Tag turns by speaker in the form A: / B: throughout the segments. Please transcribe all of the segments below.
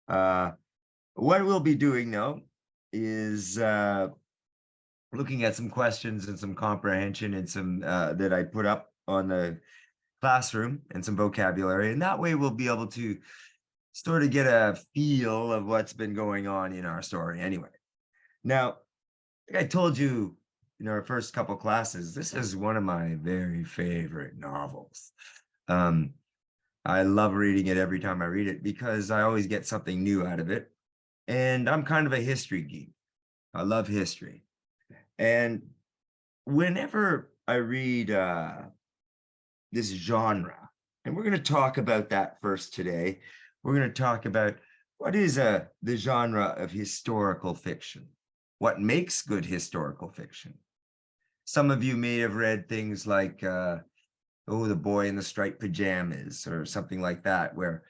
A: Uh, what we'll be doing now is looking at some questions and some comprehension and some that I put up on the classroom and some vocabulary. And that way we'll be able to sort of get a feel of what's been going on in our story anyway. Now, like I told you in our first couple classes, this is one of my very favorite novels. Um, I love reading it every time I read it because I always get something new out of it. And I'm kind of a history geek. I love history. And whenever I read this genre, and we're going to talk about that first today, we're going to talk about what is the genre of historical fiction, what makes good historical fiction. Some of you may have read things like oh, The Boy in the Striped Pajamas or something like that, where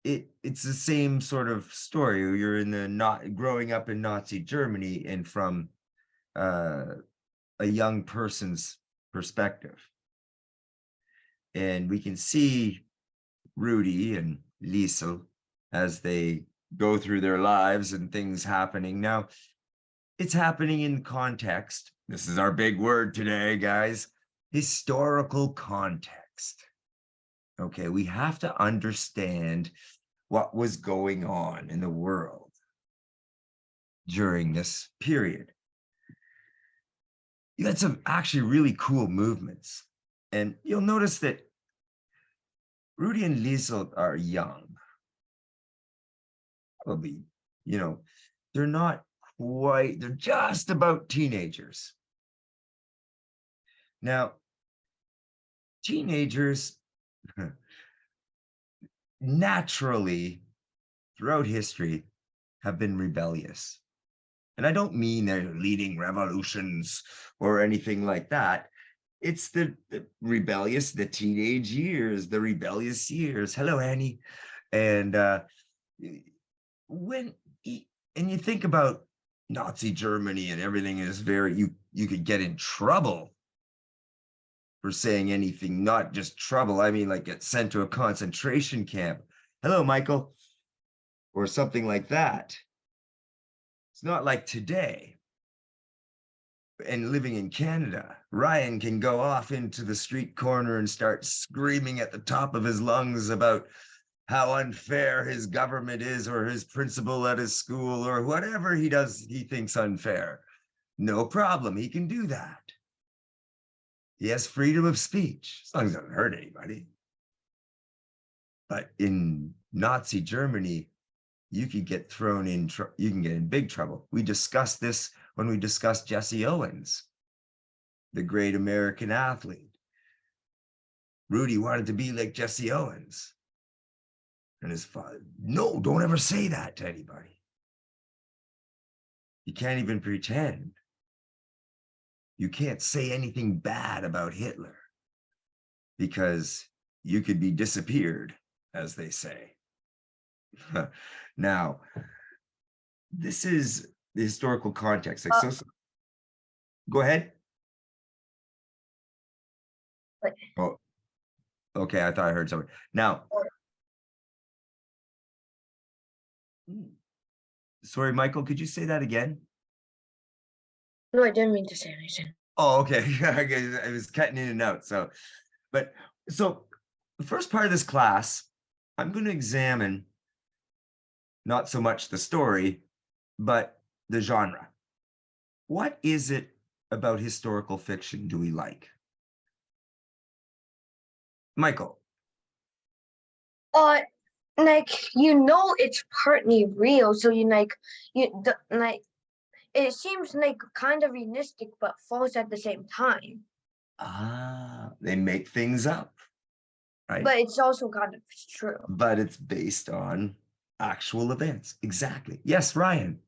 A: it's the same sort of story. You're in the not growing up in Nazi Germany and from uh, a young person's perspective. And we can see Rudy and Liesel as they go through their lives and things happening. Now, it's happening in context. This is our big word today, guys. Historical context. Okay, we have to understand what was going on in the world during this period. You had some actually really cool movements. And you'll notice that Rudy and Liesel are young. Probably, they're not quite, they're just about teenagers. Now, teenagers naturally throughout history have been rebellious. And I don't mean they're leading revolutions or anything like that. It's the rebellious, the teenage years, the rebellious years. Hello, Annie. And when and you think about Nazi Germany and everything is very you could get in trouble for saying anything, not just trouble. I mean, like get sent to a concentration camp. Hello, Michael, or something like that. It's not like today. And living in Canada, Ryan can go off into the street corner and start screaming at the top of his lungs about how unfair his government is or his principal at his school or whatever he does he thinks unfair. No problem, he can do that. He has freedom of speech as long as it doesn't hurt anybody. But in Nazi Germany, you could get thrown in, you can get in big trouble. We discussed this when we discussed Jesse Owens, the great American athlete. Rudy wanted to be like Jesse Owens. And his father, no, don't ever say that to anybody. You can't even pretend. You can't say anything bad about Hitler because you could be disappeared, as they say. Now, this is the historical context. Like, so, go ahead. Oh, okay. I thought I heard something. Now, sorry, Michael, could you say that again?
B: No, I didn't mean to say anything.
A: Oh, okay. I was cutting in and out. So the first part of this class, I'm going to examine not so much the story, but the genre. What is it about historical fiction do we like? Michael.
B: Like it's partly real, so it seems like kind of realistic but false at the same time.
A: They make things up, right?
B: But it's also kind of true.
A: But it's based on actual events. Exactly. Yes, Ryan.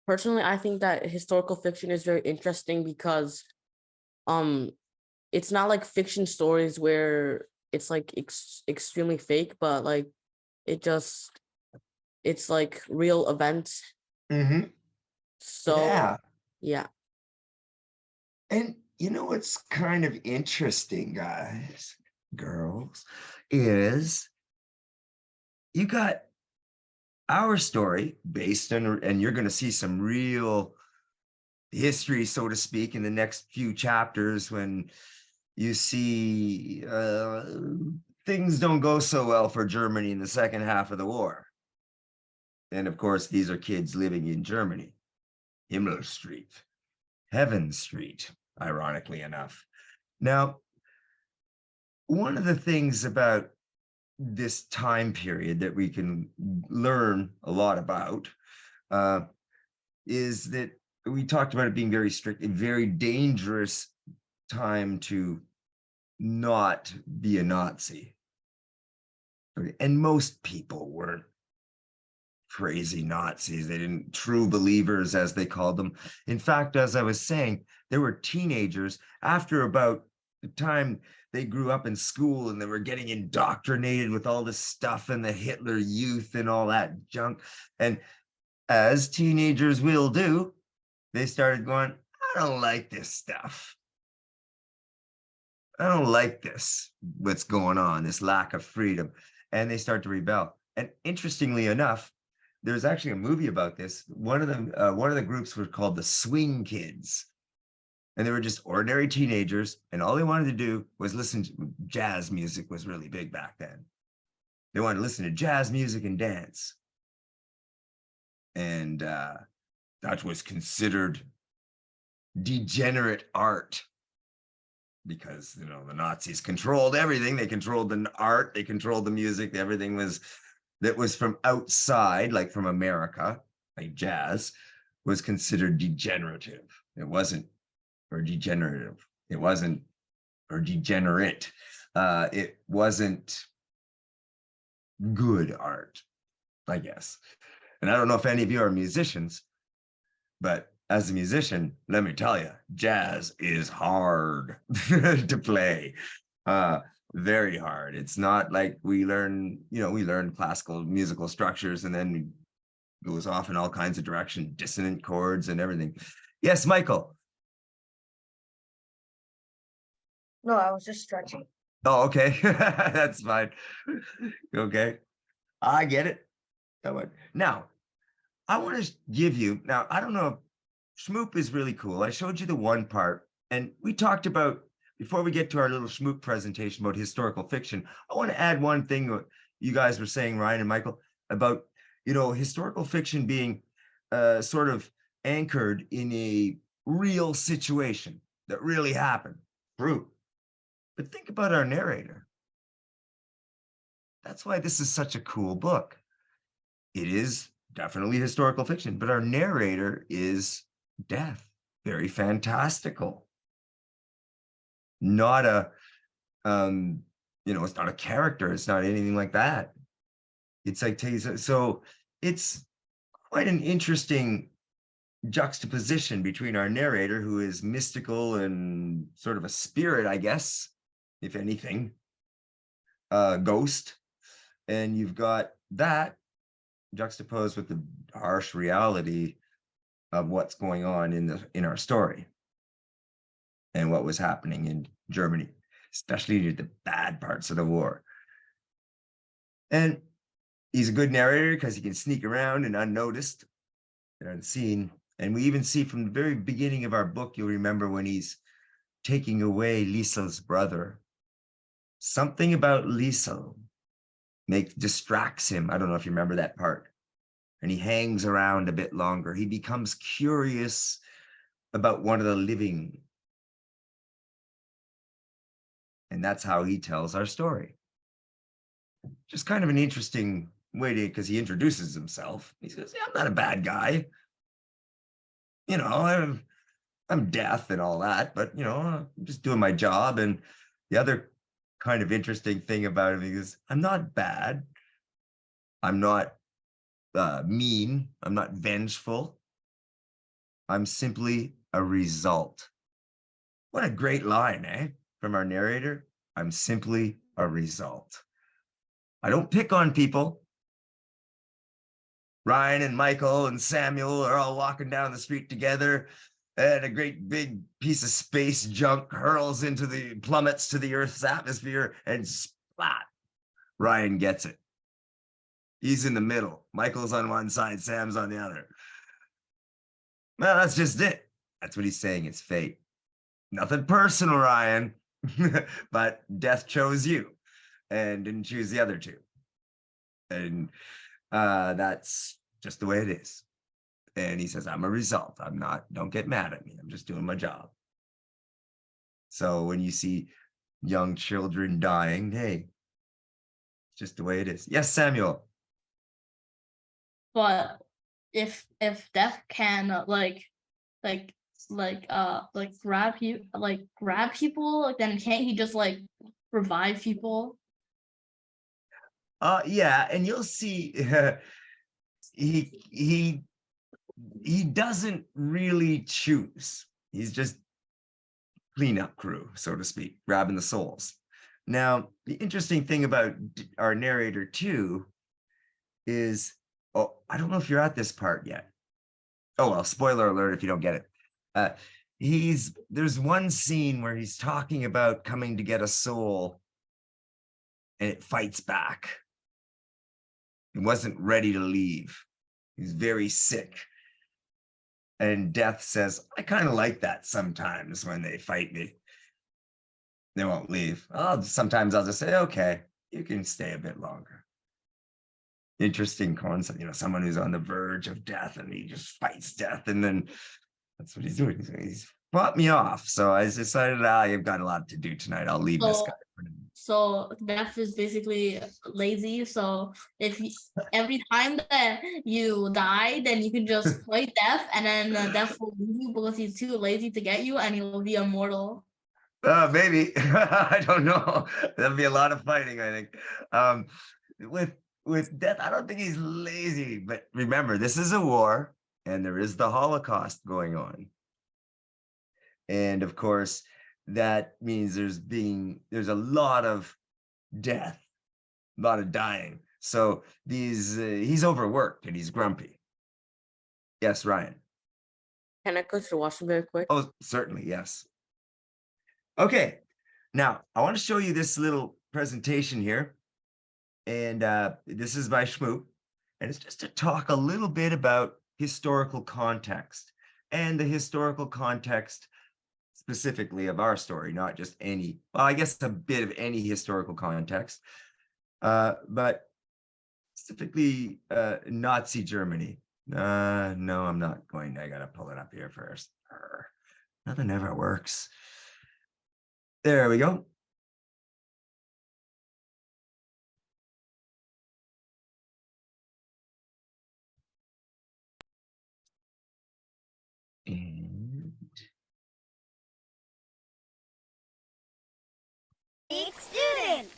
C: Personally, I think that historical fiction is very interesting because it's not like fiction stories where it's like extremely fake, but like it's like real events.
A: Mm-hmm.
C: So yeah.
A: And you know what's kind of interesting, guys, girls, is you got our story based on, and you're going to see some real history, so to speak, in the next few chapters when you see things don't go so well for Germany in the second half of the war. And of course, these are kids living in Germany. Himmel Street, Heaven Street, ironically enough. Now, one of the things about this time period that we can learn a lot about is that we talked about it being very strict, a very dangerous time to not be a Nazi. And most people weren't crazy Nazis. They didn't, true believers, as they called them. In fact, as I was saying, there were teenagers after about the time they grew up in school and they were getting indoctrinated with all this stuff and the Hitler Youth and all that junk. And as teenagers will do, they started going, I don't like this stuff. I don't like this, what's going on, this lack of freedom. And they start to rebel. And interestingly enough, there's actually a movie about this. One of the groups was called the Swing Kids. And they were just ordinary teenagers. And all they wanted to do was listen to jazz music. Was really big back then. They wanted to listen to jazz music and dance. And that was considered degenerate art. Because, you know, the Nazis controlled everything. They controlled the art, they controlled the music, everything that was from outside, like from America, like jazz, was considered degenerative. It wasn't, or degenerative. It wasn't, or degenerate. It wasn't good art, I guess. And I don't know if any of you are musicians, but as a musician, let me tell you, jazz is hard to play, very hard. It's not like we learn, you know, we learn classical musical structures and then it goes off in all kinds of direction, dissonant chords and everything. Yes, Michael.
B: No, I was just stretching.
A: Oh, okay. That's fine. Okay. I get it. Now, I want to give you, now, I don't know, Shmoop is really cool. I showed you the one part, and we talked about, before we get to our little Shmoop presentation about historical fiction, I want to add one thing that you guys were saying, Ryan and Michael, about, you know, historical fiction being sort of anchored in a real situation that really happened. True. But think about our narrator. That's why this is such a cool book. It is definitely historical fiction, but our narrator is death, very fantastical. Not a, you know, it's not a character. It's not anything like that. It's like, so it's quite an interesting juxtaposition between our narrator, who is mystical and sort of a spirit, I guess, if anything, ghost. And you've got that juxtaposed with the harsh reality of what's going on in our story and what was happening in Germany, especially the bad parts of the war. And he's a good narrator because he can sneak around and unnoticed and unseen. And we even see from the very beginning of our book, you'll remember when he's taking away Liesel's brother, something about Liesel distracts him. I don't know if you remember that part. And he hangs around a bit longer. He becomes curious about one of the living. And that's how he tells our story. Just kind of an interesting way to, because he introduces himself. He says, yeah, I'm not a bad guy. You know, I'm deaf and all that, but, you know, I'm just doing my job. And the other kind of interesting thing about him is I'm not bad. I'm not mean. I'm not vengeful. I'm simply a result. What a great line, eh? From our narrator. I'm simply a result. I don't pick on people. Ryan and Michael and Samuel are all walking down the street together, and a great big piece of space junk plummets to the Earth's atmosphere, and splat, Ryan gets it. He's in the middle. Michael's on one side, Sam's on the other. Well, that's just it. That's what he's saying. It's fate. Nothing personal, Ryan. But death chose you and didn't choose the other two. And that's just the way it is. And he says, I'm a result. I'm not, don't get mad at me. I'm just doing my job. So when you see young children dying, hey, it's just the way it is. Yes, Samuel.
D: But if death can grab people, like, then can't he just like revive people?
A: Yeah, and you'll see he doesn't really choose. He's just cleanup crew, so to speak, grabbing the souls. Now, the interesting thing about our narrator too is, oh, I don't know if you're at this part yet. Oh, well, spoiler alert if you don't get it. There's one scene where he's talking about coming to get a soul and it fights back. He wasn't ready to leave. He's very sick. And death says, I kind of like that sometimes when they fight me. They won't leave. Sometimes I'll just say, okay, you can stay a bit longer. Interesting concept, someone who's on the verge of death and he just fights death. And then that's what he's doing. He's fought me off. So I decided, you've got a lot to do tonight. I'll leave this guy for now.
D: So death is basically lazy. So if every time that you die, then you can just play death, and then death will leave you because he's too lazy to get you, and he'll be immortal.
A: Maybe. I don't know. That'll be a lot of fighting, I think. With death, I don't think he's lazy. But remember, this is a war, and there is the Holocaust going on. And of course, that means there's a lot of death, a lot of dying. So he's overworked and he's grumpy. Yes, Ryan.
C: Can I go to the washroom very quick?
A: Oh, certainly, yes. Okay, now I want to show you this little presentation here. And this is by Shmoop. And it's just to talk a little bit about historical context and the historical context specifically of our story, not just any, well, I guess a bit of any historical context, but specifically Nazi Germany. No, I'm not going. I gotta pull it up here first. Nothing ever works. There we go. And
E: Student.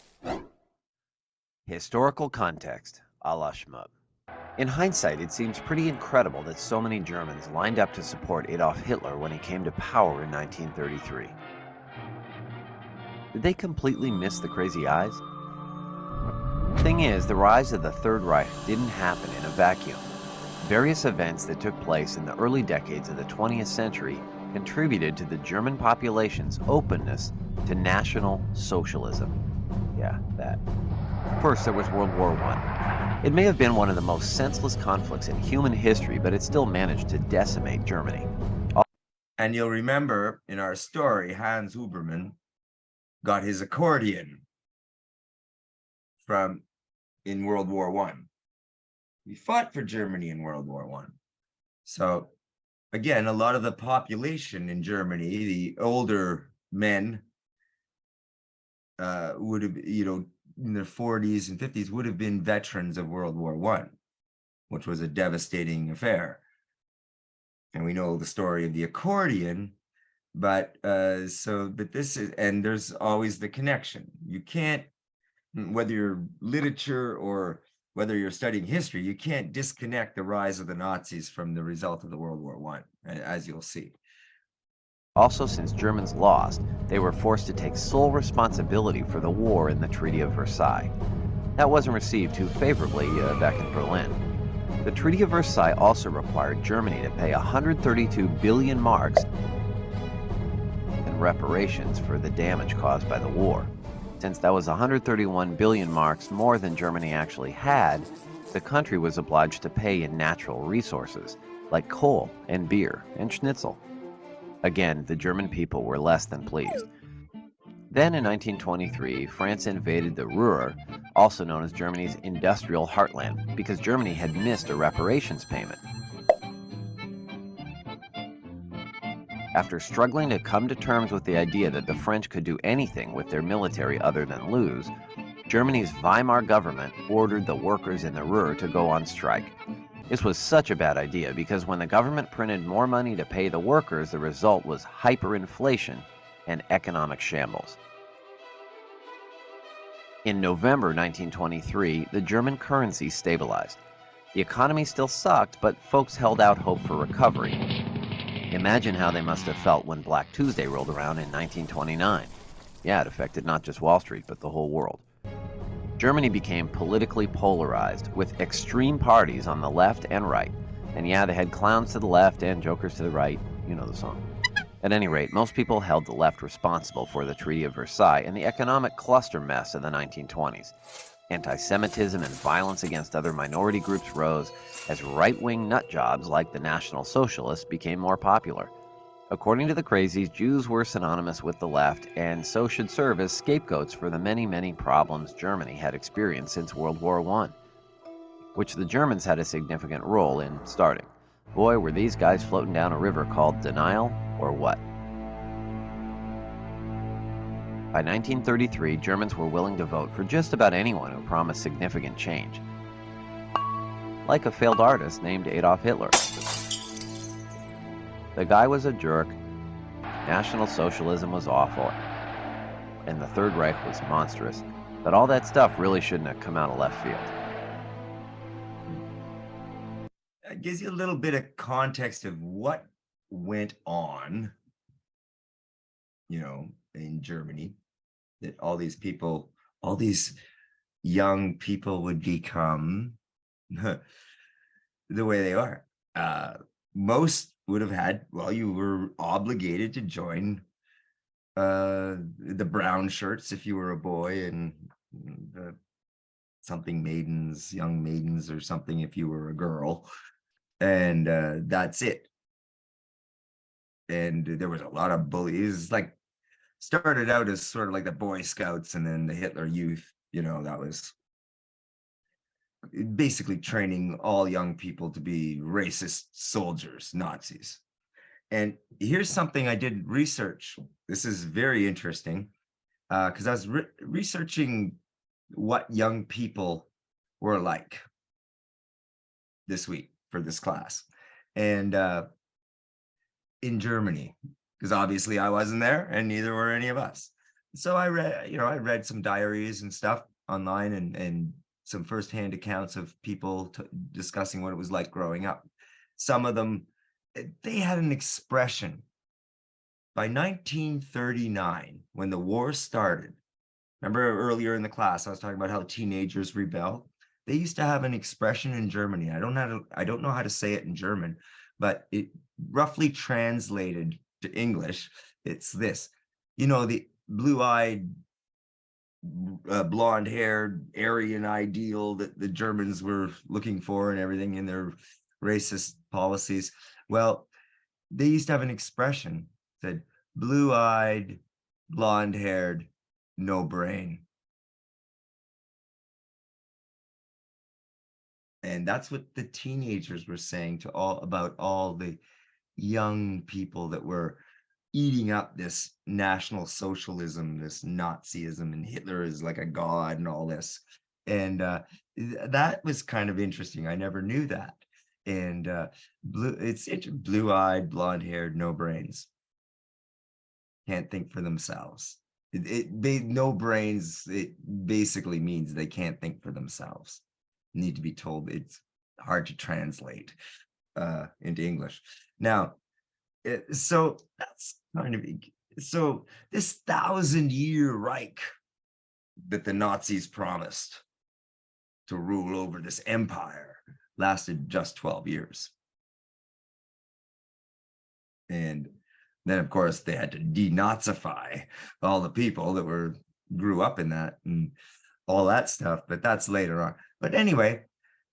F: Historical context, a la Shmoop. In hindsight, it seems pretty incredible that so many Germans lined up to support Adolf Hitler when he came to power in 1933. Did they completely miss the crazy eyes? Thing is, the rise of the Third Reich didn't happen in a vacuum. Various events that took place in the early decades of the 20th century contributed to the German population's openness to National Socialism. Yeah, that. First, there was World War I. It may have been one of the most senseless conflicts in human history, but it still managed to decimate Germany.
A: And you'll remember in our story, Hans Huberman got his accordion in World War I. He fought for Germany in World War I. So again, a lot of the population in Germany, the older men, would have, in their 40s and 50s, would have been veterans of World War I, which was a devastating affair. And we know the story of the accordion, but this is, and there's always the connection. You can't, whether you're literature or whether you're studying history, you can't disconnect the rise of the Nazis from the result of the World War I, as you'll see.
F: Also, since Germans lost, they were forced to take sole responsibility for the war in the Treaty of Versailles. That wasn't received too favorably back in Berlin. The Treaty of Versailles also required Germany to pay 132 billion marks in reparations for the damage caused by the war. Since that was 131 billion marks more than Germany actually had, the country was obliged to pay in natural resources like coal and beer and schnitzel. Again, the German people were less than pleased. Then in 1923, France invaded the Ruhr, also known as Germany's industrial heartland, because Germany had missed a reparations payment. After struggling to come to terms with the idea that the French could do anything with their military other than lose, Germany's Weimar government ordered the workers in the Ruhr to go on strike. This was such a bad idea because when the government printed more money to pay the workers, the result was hyperinflation and economic shambles. In November 1923, the German currency stabilized. The economy still sucked, but folks held out hope for recovery. Imagine how they must have felt when Black Tuesday rolled around in 1929. Yeah, it affected not just Wall Street, but the whole world. Germany became politically polarized, with extreme parties on the left and right. And yeah, they had clowns to the left and jokers to the right. You know the song. At any rate, most people held the left responsible for the Treaty of Versailles and the economic cluster mess of the 1920s. Anti-Semitism and violence against other minority groups rose as right-wing nutjobs like the National Socialists became more popular. According to the crazies, Jews were synonymous with the left and so should serve as scapegoats for the many, many problems Germany had experienced since World War I, which the Germans had a significant role in starting. Boy, were these guys floating down a river called denial, or what? By 1933, Germans were willing to vote for just about anyone who promised significant change, like a failed artist named Adolf Hitler. The guy was a jerk, National Socialism was awful, and the Third Reich was monstrous, but all that stuff really shouldn't have come out of left field.
A: It gives you a little bit of context of what went on, in Germany, that all these people, all these young people would become the way they are. Most would have had, you were obligated to join the brown shirts if you were a boy, and the something maidens, young maidens or something if you were a girl. And that's it. And there was a lot of bullies, like started out as sort of like the Boy Scouts and then the Hitler Youth, that was basically training all young people to be racist soldiers, Nazis. And here's something I did research. This is very interesting because I was researching what young people were like this week for this class. And in Germany, because obviously I wasn't there and neither were any of us. So I read some diaries and stuff online and some firsthand accounts of people discussing what it was like growing up. Some of them, they had an expression. By 1939, when the war started, remember earlier in the class, I was talking about how teenagers rebel. They used to have an expression in Germany. I don't know how to say it in German, but it roughly translated to English, it's this. The blue-eyed, blonde-haired Aryan ideal that the Germans were looking for and everything in their racist policies. Well, they used to have an expression that said, blue-eyed, blonde-haired, no brain. And that's what the teenagers were saying about all the young people that were eating up this National Socialism, this Nazism, and Hitler is like a god and all this. And that was kind of interesting. I never knew that. And it's blue-eyed, blonde-haired, no brains. Can't think for themselves. No brains, it basically means they can't think for themselves. Need to be told. It's hard to translate into English. Now, so that's kind of, so this 1,000-year Reich that the Nazis promised to rule over this empire lasted just 12 years. And then, of course, they had to denazify all the people that grew up in that and all that stuff, but that's later on. But anyway,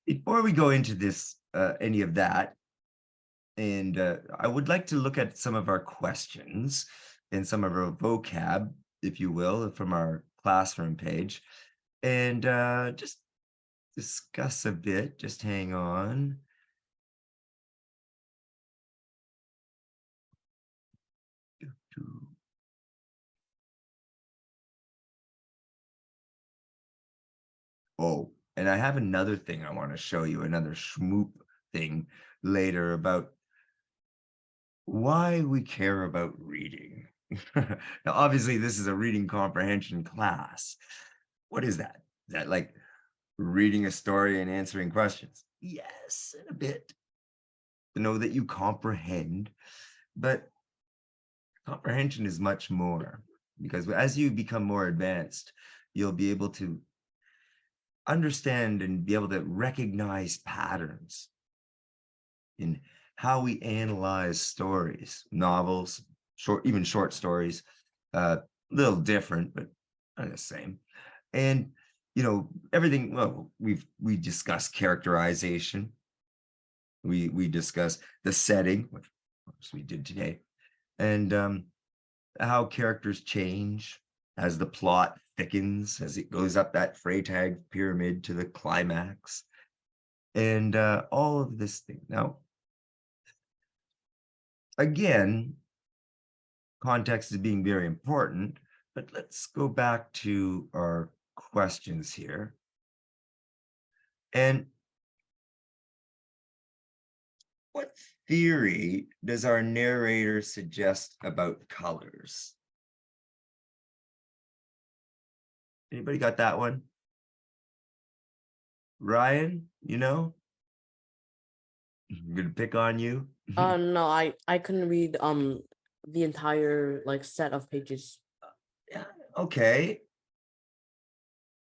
A: before we go into this, any of that, and I would like to look at some of our questions and some of our vocab, if you will, from our classroom page, and just discuss a bit. Just hang on. Oh, and I have another thing I want to show you, another schmoop thing later about why we care about reading. Now, obviously, this is a reading comprehension class. What is that? Is that like reading a story and answering questions? Yes, in a bit. To know that you comprehend, but comprehension is much more, because as you become more advanced, you'll be able to understand and be able to recognize patterns in how we analyze stories, novels, even short stories, a little different, but not the same. And everything. Well, we discuss characterization. We discuss the setting, which of course we did today, and how characters change as the plot thickens, as it goes up that Freytag pyramid to the climax, and all of this thing. Now, again, context is being very important, but let's go back to our questions here. And what theory does our narrator suggest about colors? Anybody got that one? Ryan, I'm gonna pick on you.
C: No, I couldn't read the entire like set of pages.
A: Yeah, okay.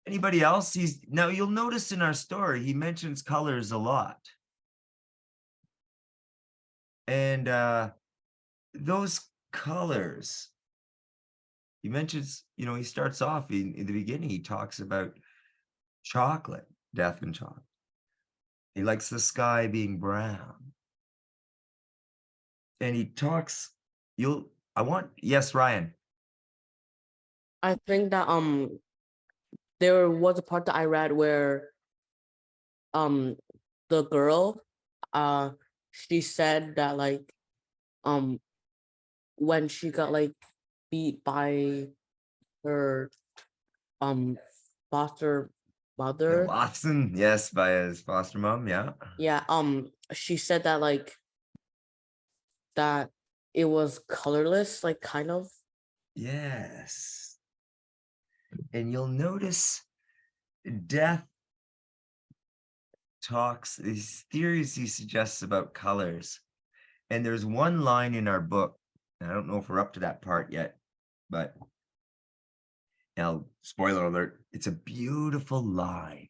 A: Anybody else? Now you'll notice in our story he mentions colors a lot. And those colors, he mentions, he starts off in the beginning, he talks about chocolate, death and chocolate. He likes the sky being brown. And he talks, yes, Ryan.
C: I think that there was a part that I read where the girl she said that like when she got like beat by her foster mother.
A: Watson, yes, by his foster mom, yeah.
C: Yeah, she said that like that it was colorless, like kind of.
A: Yes. And you'll notice Death talks these theories he suggests about colors. And there's one line in our book, and I don't know if we're up to that part yet, but now, spoiler alert, it's a beautiful line.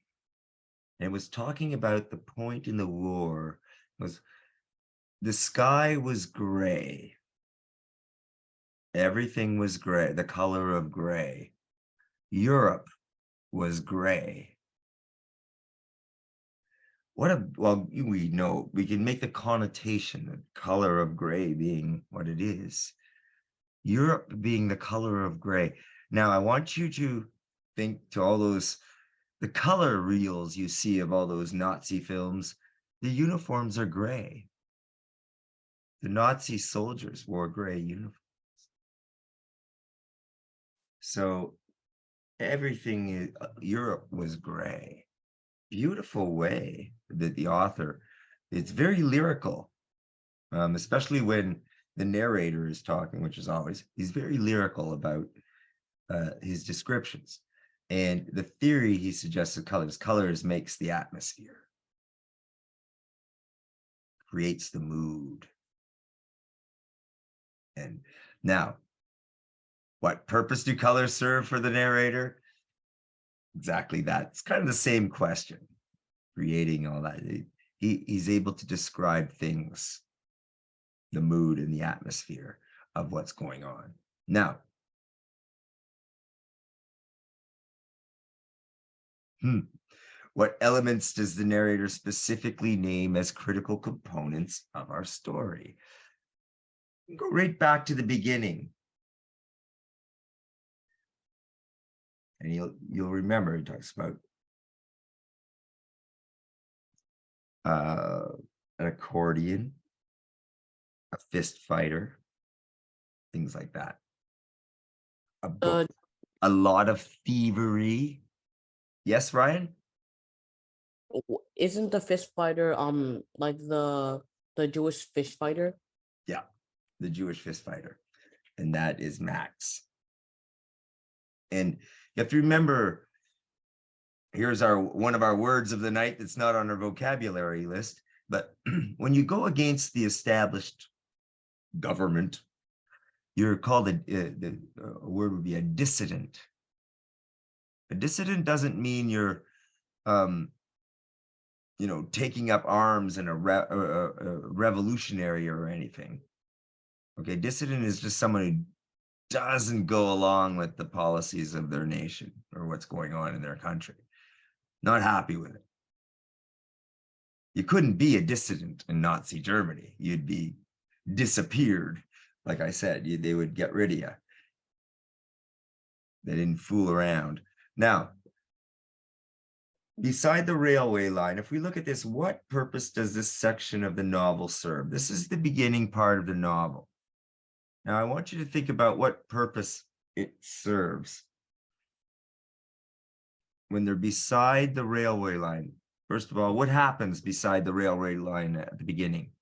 A: And it was talking about the point in the war was the sky was gray. Everything was gray, the color of gray. Europe was gray. Well, we know, we can make the connotation, the color of gray being what it is. Europe being the color of gray. Now, I want you to think to all the color reels you see of all those Nazi films, the uniforms are gray. The Nazi soldiers wore gray uniforms. So everything, Europe was gray. Beautiful way that the author, it's very lyrical, especially when the narrator is talking, which is always, he's very lyrical about his descriptions. And the theory he suggests of colors makes the atmosphere, creates the mood. And now, what purpose do colors serve for the narrator? Exactly that. It's kind of the same question, creating all that. He's able to describe things, the mood and the atmosphere of what's going on. Now, What elements does the narrator specifically name as critical components of our story? Go right back to the beginning. And you'll remember it talks about an accordion, a fist fighter, things like that. A book, a lot of thievery. Yes, Ryan?
C: Isn't the fist fighter like the Jewish fish fighter?
A: Yeah, the Jewish fist fighter. And that is Max. And you have to remember, here's one of our words of the night that's not on our vocabulary list, but when you go against the established government, you're called a word would be a dissident. A dissident doesn't mean you're taking up arms and a revolutionary or anything. Okay, dissident is just someone who doesn't go along with the policies of their nation or what's going on in their country. Not happy with it. You couldn't be a dissident in Nazi Germany. You'd be disappeared. Like I said, they would get rid of you. They didn't fool around. Now, beside the railway line, if we look at this, what purpose does this section of the novel serve? This is the beginning part of the novel. Now, I want you to think about what purpose it serves. When they're beside the railway line, first of all, what happens beside the railway line at the beginning?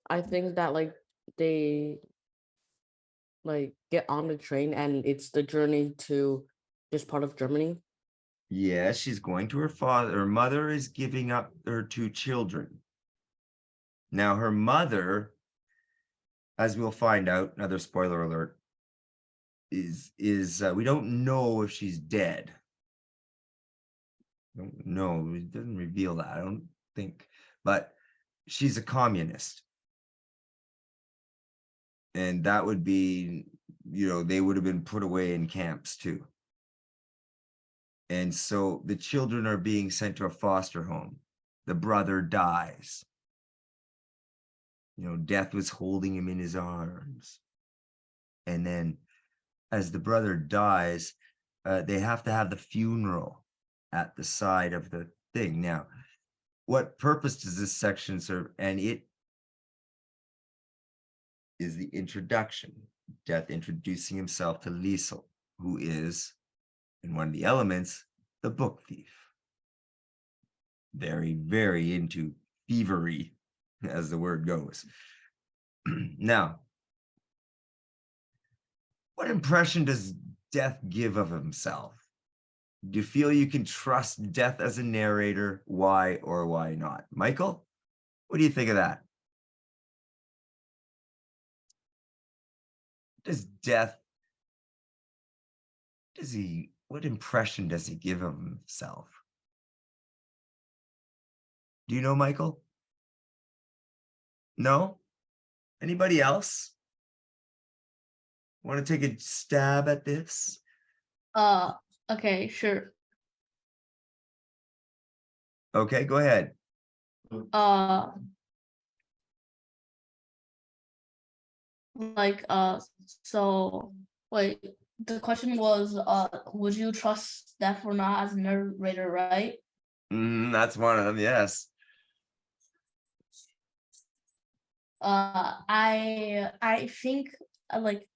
C: I think that like they like get on the train and it's the journey to this part of Germany.
A: Yes, she's going to her father. Her mother is giving up her 2 children. Now, her mother, as we'll find out, another spoiler alert, is we don't know if she's dead. Don't know. It doesn't reveal that, I don't think. But she's a communist. And that would be, they would have been put away in camps too. And so the children are being sent to a foster home. The brother dies. Death was holding him in his arms. And then as the brother dies, they have to have the funeral at the side of the thing. Now, what purpose does this section serve? And it is the introduction. Death introducing himself to Liesel, who is, in one of the elements, the book thief. Very, very into thievery, as the word goes. Now, what impression does Death give of himself? Do you feel you can trust Death as a narrator? Why or why not? Michael, what do you think of that? Does Death, what impression does he give of himself? Do you know, Michael? No? Anybody else want to take a stab at this?
D: Okay, sure.
A: Okay, go ahead.
D: So wait, the question was, would you trust Death or not as a narrator, right?
A: That's one of them, yes.
D: I think like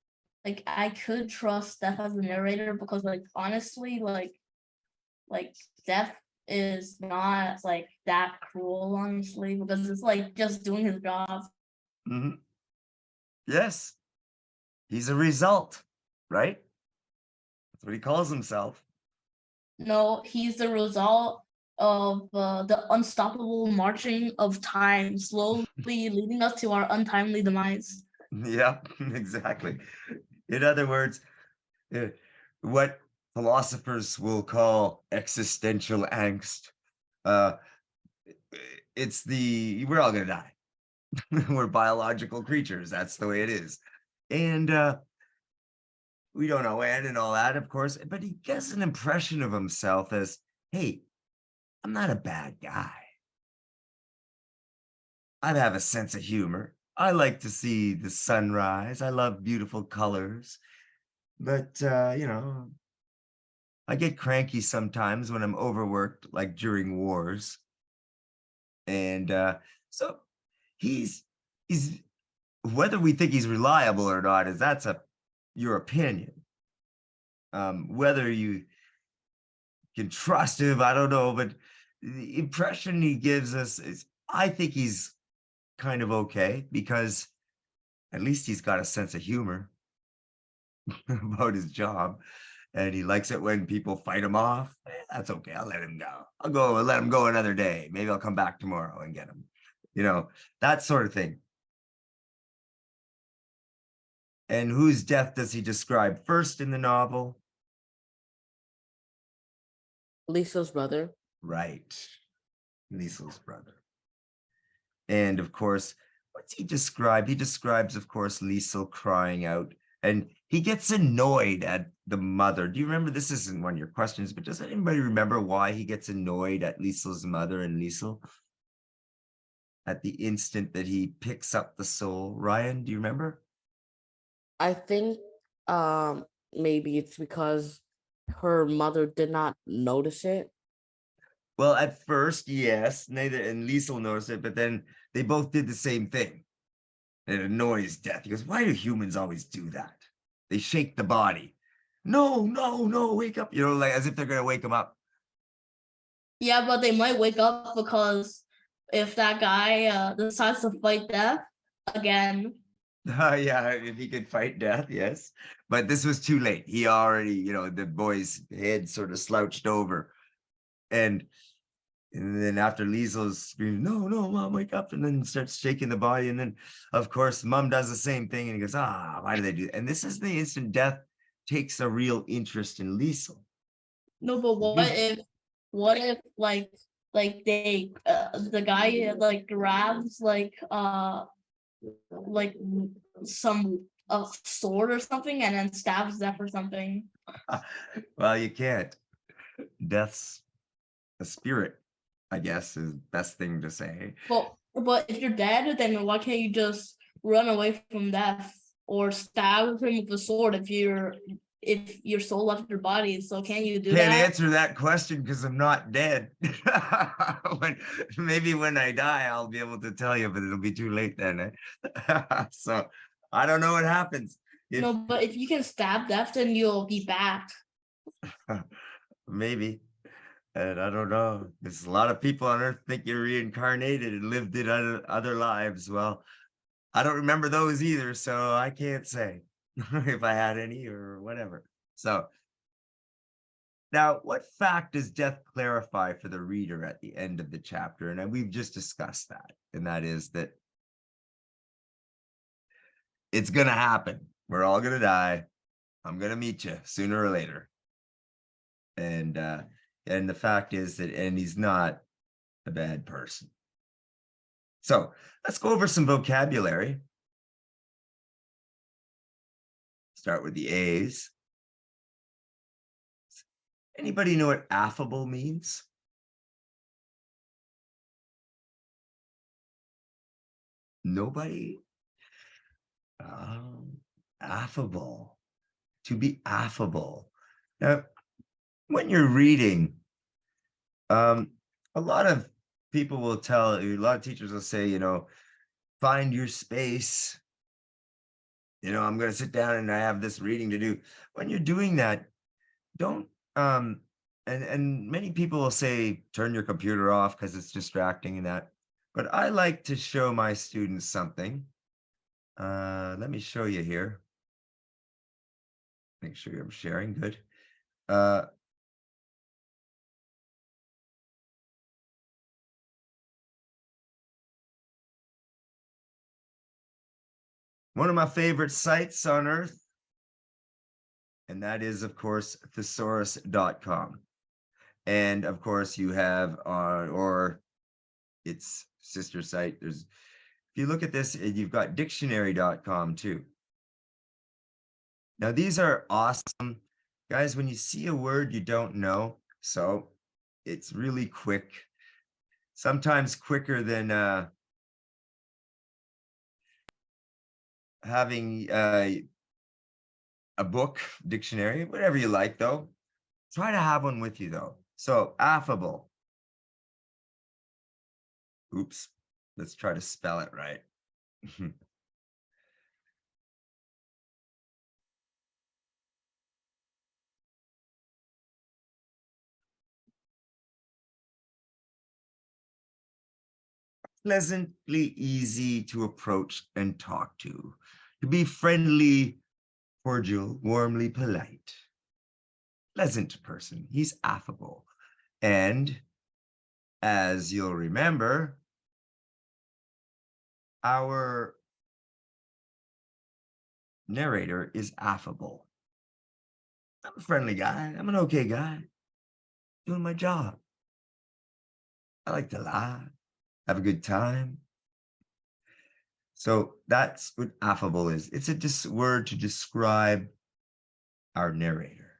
D: I could trust Death as a narrator because honestly Death is not that cruel, honestly, because it's just doing his job.
A: Yes, he's a result, right? That's what he calls himself.
D: No, he's the result of the unstoppable marching of time, slowly leading us to our untimely demise.
A: Yeah, exactly. In other words, what philosophers will call existential angst. We're all gonna die. We're biological creatures. That's the way it is. And we don't know when and all that, of course, but he gets an impression of himself as, hey, I'm not a bad guy. I have a sense of humor. I like to see the sunrise. I love beautiful colors. But, I get cranky sometimes when I'm overworked, like during wars. And so he's whether we think he's reliable or not is that's your opinion. Whether you can trust him, I don't know, but the impression he gives us is I think he's kind of okay because at least he's got a sense of humor about his job. And he likes it when people fight him off. That's okay. I'll let him go. I'll go and let him go another day. Maybe I'll come back tomorrow and get him. That sort of thing. And whose death does he describe first in the novel?
C: Lisa's brother.
A: Right. Liesel's brother. And of course, what's he describe? He describes, of course, Liesel crying out, and he gets annoyed at the mother. Do you remember? This isn't one of your questions, but does anybody remember why he gets annoyed at Liesel's mother and Liesel? At the instant that he picks up the soul. Ryan, do you remember?
C: I think maybe it's because her mother did not notice it.
A: Well, at first, yes, neither and Liesel noticed it, but then they both did the same thing. It annoys Death. He goes, why do humans always do that? They shake the body. No, wake up. Like as if they're going to wake him up.
D: Yeah, but they might wake up because if that guy decides to fight death again.
A: Yeah, if he could fight Death, yes. But this was too late. He already, the boy's head sort of slouched over. And then after Liesel's screaming, no, Mom, wake up, and then starts shaking the body. And then, of course, Mom does the same thing. And he goes, why do they do that? And this is the instant Death takes a real interest in Liesel.
D: No, but what if like they the guy like grabs like some sword or something and then stabs Death or something.
A: Well, you can't. Death's a spirit, I guess, is the best thing to say.
D: Well, but if you're dead, then why can't you just run away from Death or stab him with a sword if your soul left your body? So can you do
A: Can't
D: that?
A: answer that question because I'm not dead. Maybe when I die, I'll be able to tell you, but it'll be too late then. So I don't know what happens.
D: No, but if you can stab Death, then you'll be back.
A: Maybe. And I don't know. There's a lot of people on Earth think you're reincarnated and lived in other lives. Well, I don't remember those either, so I can't say if I had any or whatever. So now, what fact does Death clarify for the reader at the end of the chapter? And we've just discussed that, and that is that it's going to happen. We're all going to die. I'm going to meet you sooner or later. And the fact is that, and he's not a bad person. So let's go over some vocabulary. Start with the A's. Anybody know what affable means? Nobody? Affable. To be affable. Now, when you're reading, a lot of people will a lot of teachers will say, find your space. I'm going to sit down and I have this reading to do. When you're doing that, don't, and many people will say, turn your computer off because it's distracting and that. But I like to show my students something. Let me show you here. Make sure I'm sharing. Good. One of my favorite sites on Earth, and that is, of course, thesaurus.com. And of course, you have or its sister site. If you look at this, you've got dictionary.com too. Now, these are awesome. Guys, when you see a word you don't know, so it's really quick, sometimes quicker than having a book, dictionary, whatever you like, though. Try to have one with you, though. So, affable. Oops, let's try to spell it right. Pleasantly easy to approach and talk to be friendly, cordial, warmly polite. Pleasant person, he's affable. And as you'll remember, our narrator is affable. I'm a friendly guy. I'm an okay guy. Doing my job. I like to laugh, have a good time. So that's what affable is. It's a word to describe our narrator.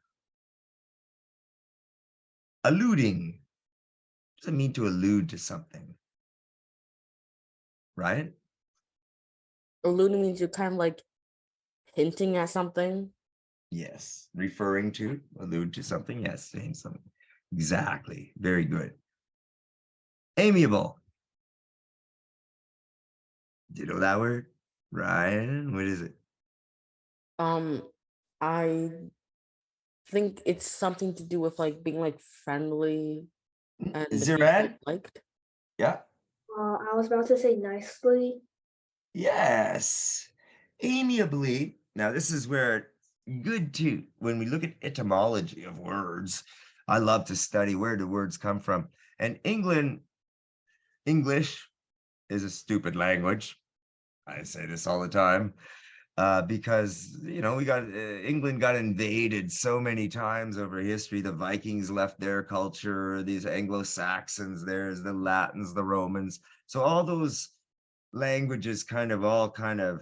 A: Alluding. What does it mean to allude to something? Right?
C: Alluding means you're kind of like hinting at something.
A: Yes. Referring to, allude to something. Yes, saying something. Exactly. Very good. Amiable. Do you know that word? Ryan, what is it?
C: I think it's something to do with like being like friendly and being
A: Ziran?
C: liked.
A: Yeah.
B: I was about to say nicely.
A: Yes. Amiably. Now, this is where good too. When we look at etymology of words, I love to study where do words come from. And English is a stupid language. I say this all the time. Because we got England got invaded so many times over history. The Vikings left their culture, these Anglo-Saxons, there's the Latins, the Romans. So all those languages kind of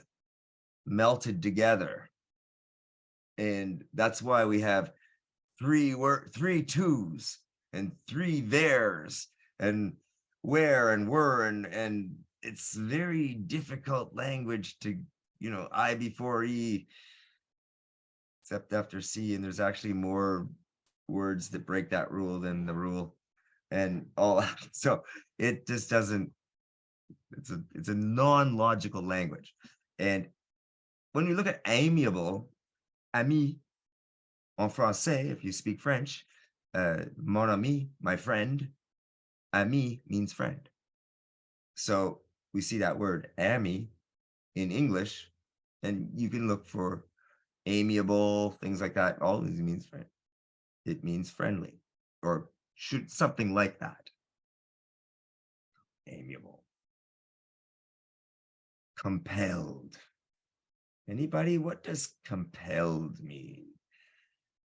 A: melted together. And that's why we have three twos and three theirs and where and were and it's very difficult language to I before E, except after C, and there's actually more words that break that rule than the rule, and all that. So it just doesn't. It's a non-logical language, and when we look at amiable, ami, en français, if you speak French, mon ami, my friend, ami means friend. So we see that word ami in English, and you can look for amiable, things like that. All these means friend. It means friendly, or should something like that. Amiable. Compelled. Anybody? What does compelled mean?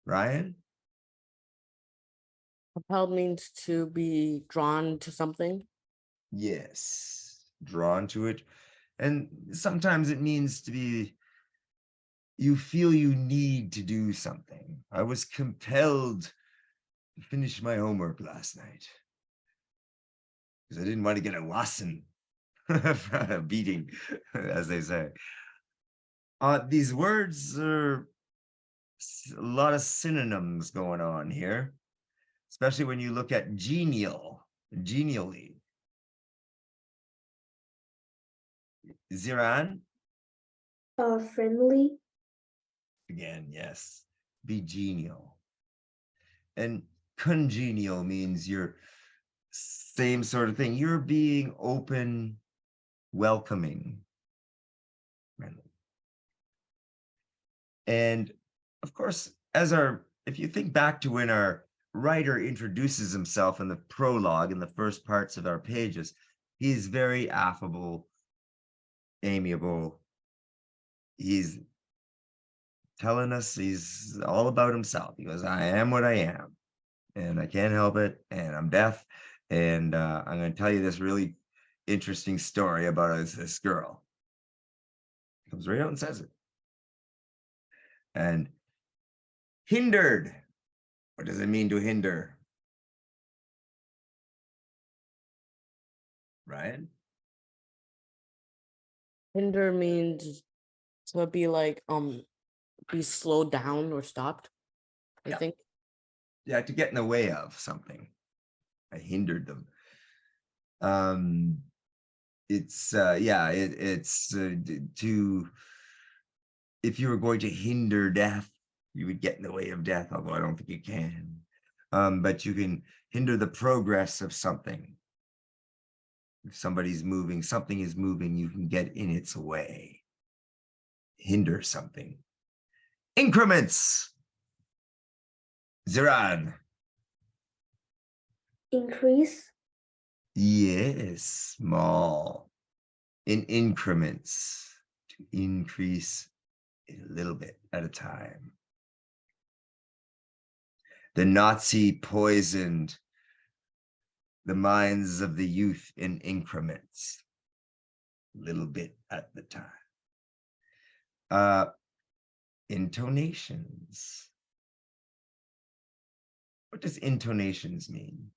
A: Ryan?
C: Compelled means to be drawn to something.
A: Yes. Drawn to it. And sometimes it means to be, you feel you need to do something. I was compelled to finish my homework last night because I didn't want to get a lesson, a beating, as they say. These words are a lot of synonyms going on here, especially when you look at genial, genially. Ziran?
B: Friendly.
A: Again, yes. Be genial. And congenial means you're same sort of thing. You're being open, welcoming, friendly. And of course, if you think back to when our writer introduces himself in the prologue, in the first parts of our pages, he's very affable, amiable. He's telling us he's all about himself. He goes, I am what I am, and I can't help it, and I'm deaf, and I'm going to tell you this really interesting story about this girl. Comes right out and says it. And hindered. What does it mean to hinder? Ryan?
C: Hinder means to be like be slowed down or stopped. I
A: Yeah.
C: think.
A: Yeah, to get in the way of something. I hindered them. It's to, if you were going to hinder death, you would get in the way of death, although I don't think you can. But you can hinder the progress of something. If somebody's moving, something is moving, you can get in its way. Hinder something. Increments. Ziran.
G: Increase.
A: Yes, small. In increments. To increase a little bit at a time. The Nazi poisoned the minds of the youth in increments, little bit at the time. Intonations. What does intonations mean?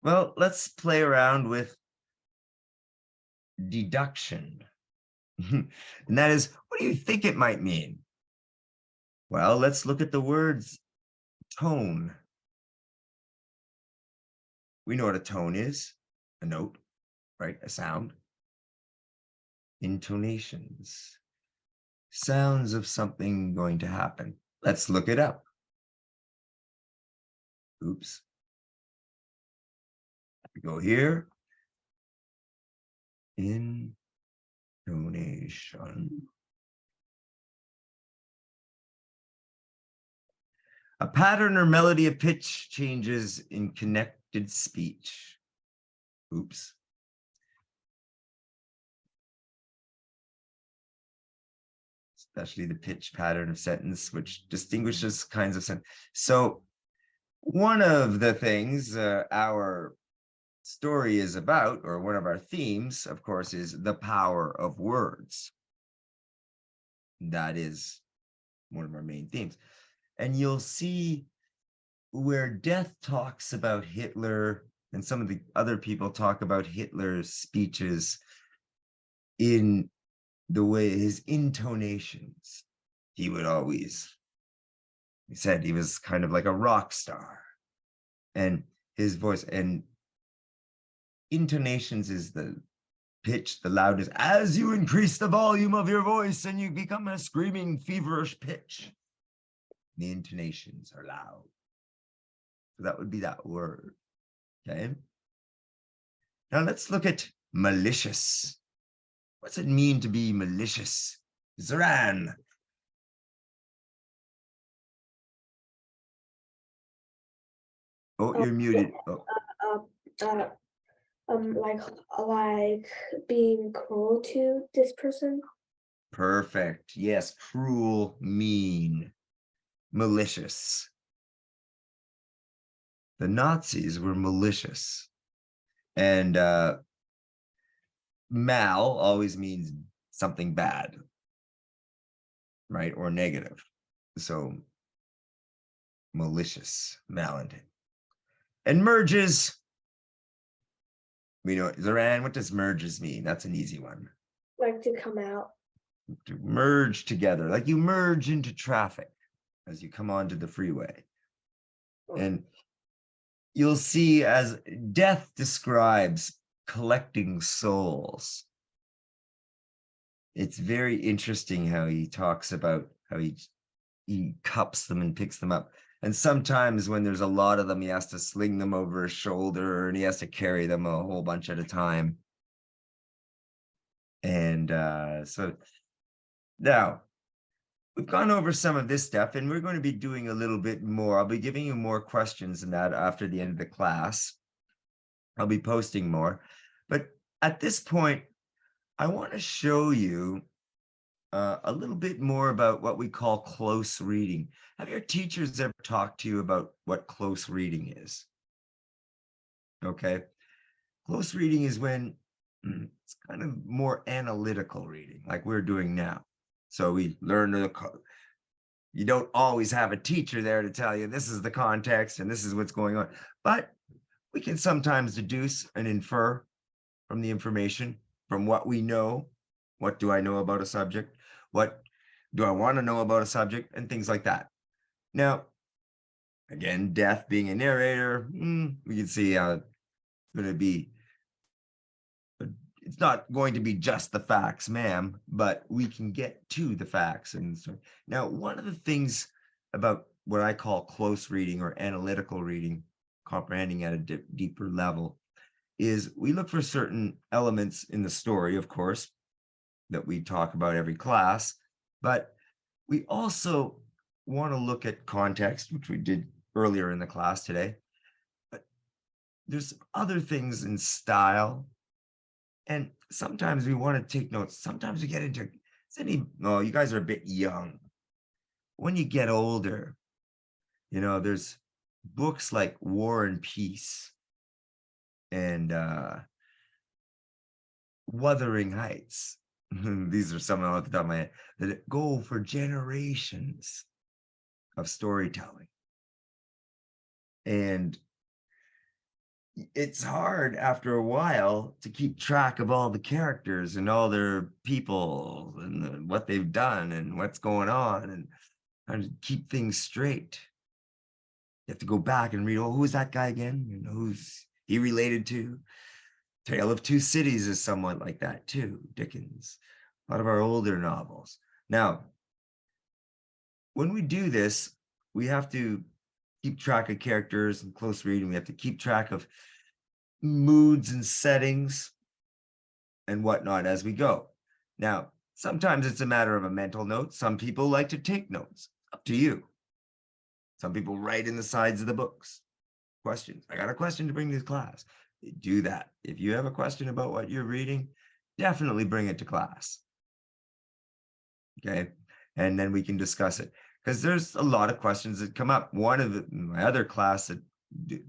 A: Well, let's play around with deduction. And that is, what do you think it might mean? Well, let's look at the words tone. We know what a tone is, a note, right? A sound. Intonations, sounds of something going to happen. Let's look it up. Oops. We go here. Intonation. A pattern or melody of pitch changes in connected speech. Oops. Especially the pitch pattern of sentence, which distinguishes kinds of sentence. So one of the things our story is about, or one of our themes, of course, is the power of words. That is one of our main themes. And you'll see where Death talks about Hitler, and some of the other people talk about Hitler's speeches in the way, his intonations. He would always, he said he was kind of like a rock star. And his voice, and intonations is the pitch, the loudness. As you increase the volume of your voice and you become a screaming, feverish pitch, the intonations are loud. So that would be that word. Okay. Now let's look at malicious. What's it mean to be malicious? Zoran. Oh, you're muted. Oh.
G: Like being cruel to this person.
A: Perfect. Yes, cruel, mean, malicious. The Nazis were malicious. And mal always means something bad, right? Or negative. So malicious, malintent. And merges. We know, Zoran, what does merges mean? That's an easy one.
G: Like to come out.
A: To merge together, like you merge into traffic as you come onto the freeway. And you'll see, as Death describes collecting souls, it's very interesting how he talks about how he cups them and picks them up. And sometimes when there's a lot of them, he has to sling them over his shoulder and he has to carry them a whole bunch at a time. And so now we've gone over some of this stuff, and we're going to be doing a little bit more. I'll be giving you more questions than that after the end of the class. I'll be posting more. But at this point, I want to show you a little bit more about what we call close reading. Have your teachers ever talked to you about what close reading is? Okay. Close reading is when It's kind of more analytical reading, like we're doing now. So we learn you don't always have a teacher there to tell you this is the context and this is what's going on, but we can sometimes deduce and infer from the information, from what we know. What do I know about a subject? What do I want to know about a subject? And things like that. Now, again, Death being a narrator, we can see how it's going to be. It's not going to be just the facts, ma'am, but we can get to the facts. And so now, one of the things about what I call close reading or analytical reading, comprehending at a deeper level, is we look for certain elements in the story, of course, that we talk about every class, but we also want to look at context, which we did earlier in the class today. But there's other things in style. And sometimes we want to take notes. Sometimes we get into, you guys are a bit young. When you get older, there's books like War and Peace and Wuthering Heights. These are some off the top of my head that go for generations of storytelling. And it's hard after a while to keep track of all the characters and all their people and what they've done and what's going on and how to keep things straight. You have to go back and read, who's that guy again? Who's he related to? Tale of Two Cities is somewhat like that too, Dickens, a lot of our older novels. Now, when we do this, we have to keep track of characters and close reading. We have to keep track of moods and settings and whatnot as we go. Now, sometimes it's a matter of a mental note. Some people like to take notes. Up to you. Some people write in the sides of the books. Questions. I got a question to bring to class. Do that. If you have a question about what you're reading, definitely bring it to class. Okay. And then we can discuss it. Because there's a lot of questions that come up. One of my other class that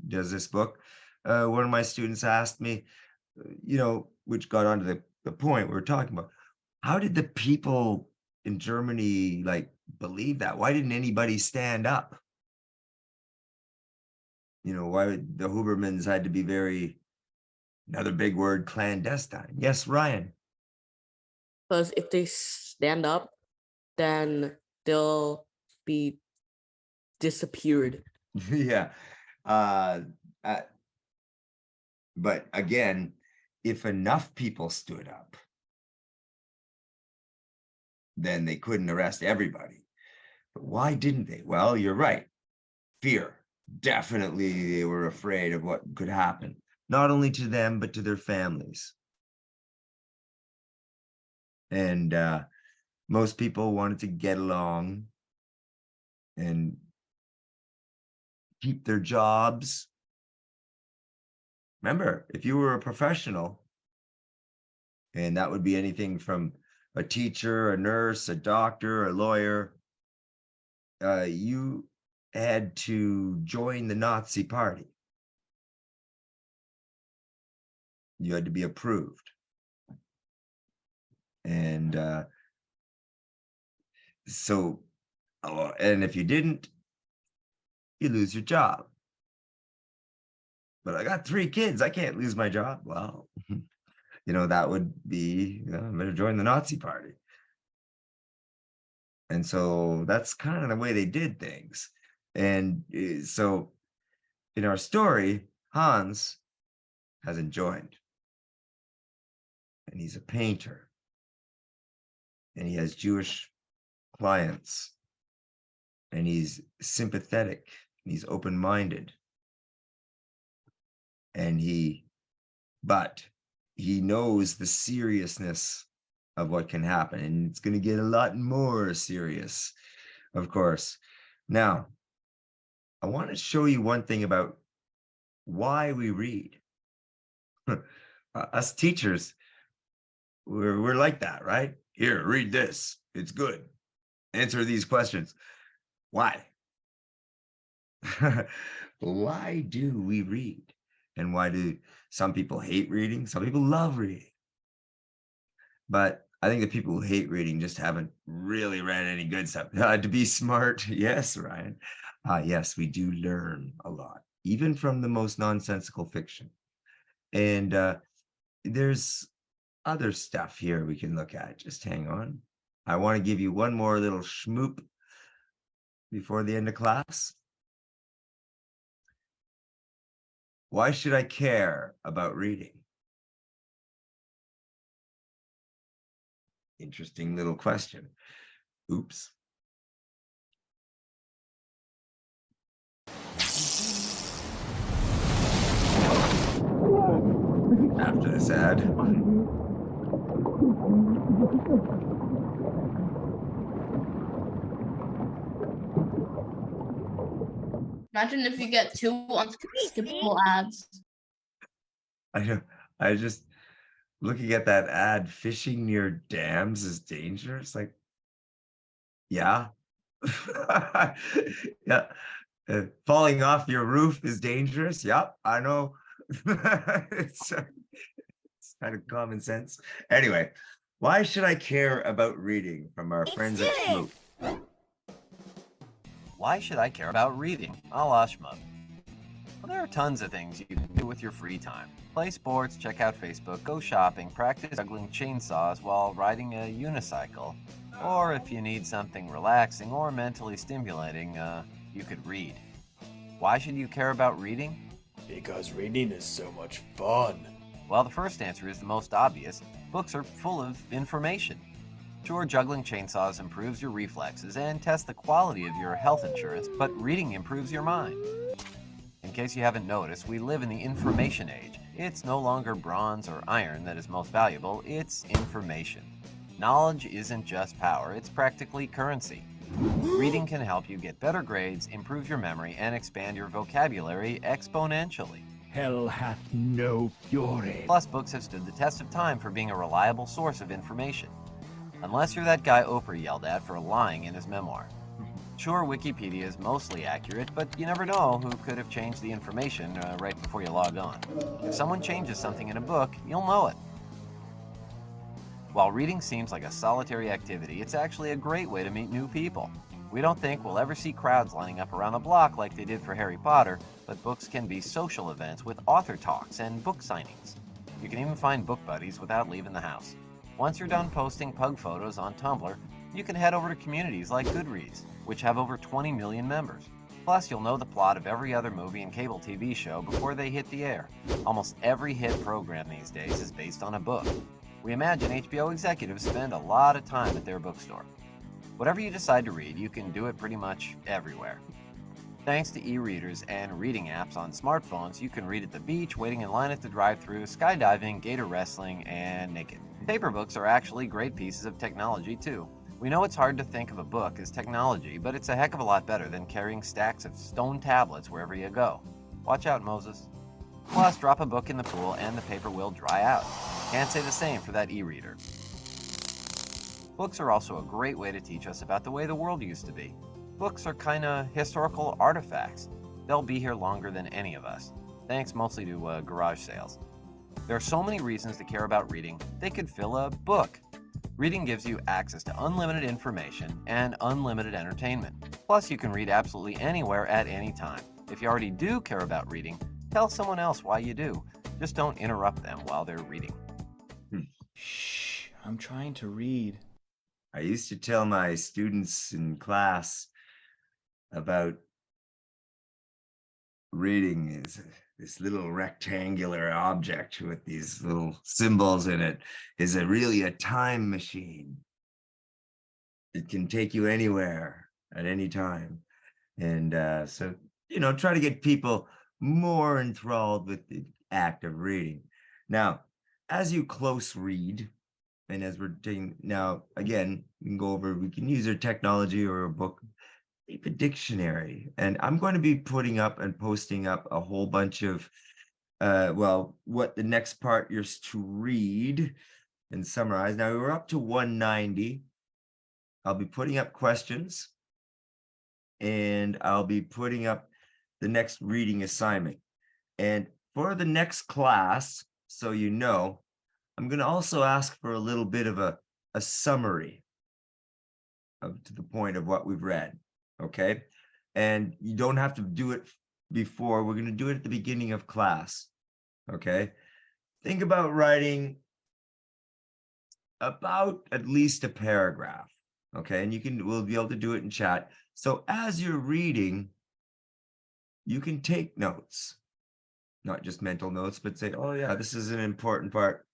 A: does this book, one of my students asked me, which got onto the point we were talking about. How did the people in Germany believe that? Why didn't anybody stand up? Why would the Hubermans had to be another big word, clandestine? Yes, Ryan.
C: Because if they stand up, then they'll be disappeared.
A: Yeah. But again, if enough people stood up, then they couldn't arrest everybody. But why didn't they? Well, you're right. Fear. Definitely they were afraid of what could happen, not only to them, but to their families. And most people wanted to get along and keep their jobs. Remember, if you were a professional, and that would be anything from a teacher, a nurse, a doctor, a lawyer, you had to join the Nazi Party. You had to be approved. And and if you didn't, you lose your job. But I got 3 kids. I can't lose my job. Well, that would be, I'm going to join the Nazi Party. And so that's kind of the way they did things. And so in our story, Hans hasn't joined. And he's a painter. And he has Jewish clients. And he's sympathetic. And he's open-minded. But he knows the seriousness of what can happen. And it's going to get a lot more serious, of course. Now, I want to show you one thing about why we read. Us teachers, we're like that, right? Here, read this. It's good. Answer these questions. Why? Why do we read? And why do some people hate reading? Some people love reading. But I think the people who hate reading just haven't really read any good stuff. To be smart, yes, Ryan. Yes, we do learn a lot, even from the most nonsensical fiction. And there's other stuff here we can look at. Just hang on. I want to give you one more little schmoop before the end of class. Why should I care about reading? Interesting little question. Oops. After this ad.
D: Imagine if you get two unskippable ads.
A: I just looking at that ad, fishing near dams is dangerous. Like, yeah. Yeah. Falling off your roof is dangerous. Yep, I know. It's kind of common sense. Anyway, why should I care about reading from our friends at Schmoop?
F: Why should I care about reading? A la Shmoop. Well, there are tons of things you can do with your free time. Play sports, check out Facebook, go shopping, practice juggling chainsaws while riding a unicycle. Or if you need something relaxing or mentally stimulating, you could read. Why should you care about reading?
H: Because reading is so much fun.
F: Well, the first answer is the most obvious. Books are full of information. Sure, juggling chainsaws improves your reflexes and tests the quality of your health insurance, but reading improves your mind. In case you haven't noticed, we live in the information age. It's no longer bronze or iron that is most valuable, it's information. Knowledge isn't just power, it's practically currency. Reading can help you get better grades, improve your memory, and expand your vocabulary exponentially.
H: Hell hath no fury.
F: Plus, books have stood the test of time for being a reliable source of information. Unless you're that guy Oprah yelled at for lying in his memoir. Sure, Wikipedia is mostly accurate, but you never know who could have changed the information right before you log on. If someone changes something in a book, you'll know it. While reading seems like a solitary activity, it's actually a great way to meet new people. We don't think we'll ever see crowds lining up around the block like they did for Harry Potter, but books can be social events with author talks and book signings. You can even find book buddies without leaving the house. Once you're done posting pug photos on Tumblr, you can head over to communities like Goodreads, which have over 20 million members. Plus, you'll know the plot of every other movie and cable TV show before they hit the air. Almost every hit program these days is based on a book. We imagine HBO executives spend a lot of time at their bookstore. Whatever you decide to read, you can do it pretty much everywhere. Thanks to e-readers and reading apps on smartphones, you can read at the beach, waiting in line at the drive-thru, skydiving, gator wrestling, and naked. Paper books are actually great pieces of technology too. We know it's hard to think of a book as technology, but it's a heck of a lot better than carrying stacks of stone tablets wherever you go. Watch out, Moses. Plus, drop a book in the pool and the paper will dry out. Can't say the same for that e-reader. Books are also a great way to teach us about the way the world used to be. Books are kinda historical artifacts. They'll be here longer than any of us, thanks mostly to garage sales. There are so many reasons to care about reading, they could fill a book. Reading gives you access to unlimited information and unlimited entertainment. Plus, you can read absolutely anywhere at any time. If you already do care about reading, tell someone else why you do. Just don't interrupt them while they're reading.
H: Shh, I'm trying to read.
A: I used to tell my students in class about reading is this little rectangular object with these little symbols in it is really a time machine. It can take you anywhere at any time. And so, try to get people more enthralled with the act of reading. Now, as you close read, and as we're taking now, again, we can use our technology or a book, keep a dictionary. And I'm going to be putting up and posting up a whole bunch of, what the next part is to read and summarize. Now we're up to 190. I'll be putting up questions and I'll be putting up the next reading assignment. And for the next class, so I'm going to also ask for a little bit of a summary to the point of what we've read. Okay. And you don't have to do it before. We're going to do it at the beginning of class. Okay. Think about writing about at least a paragraph. Okay. And we'll be able to do it in chat. So as you're reading, you can take notes, not just mental notes, but say, oh yeah, this is an important part.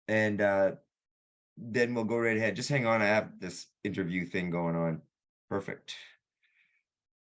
A: And then we'll go right ahead. Just hang on. I have this interview thing going on. Perfect.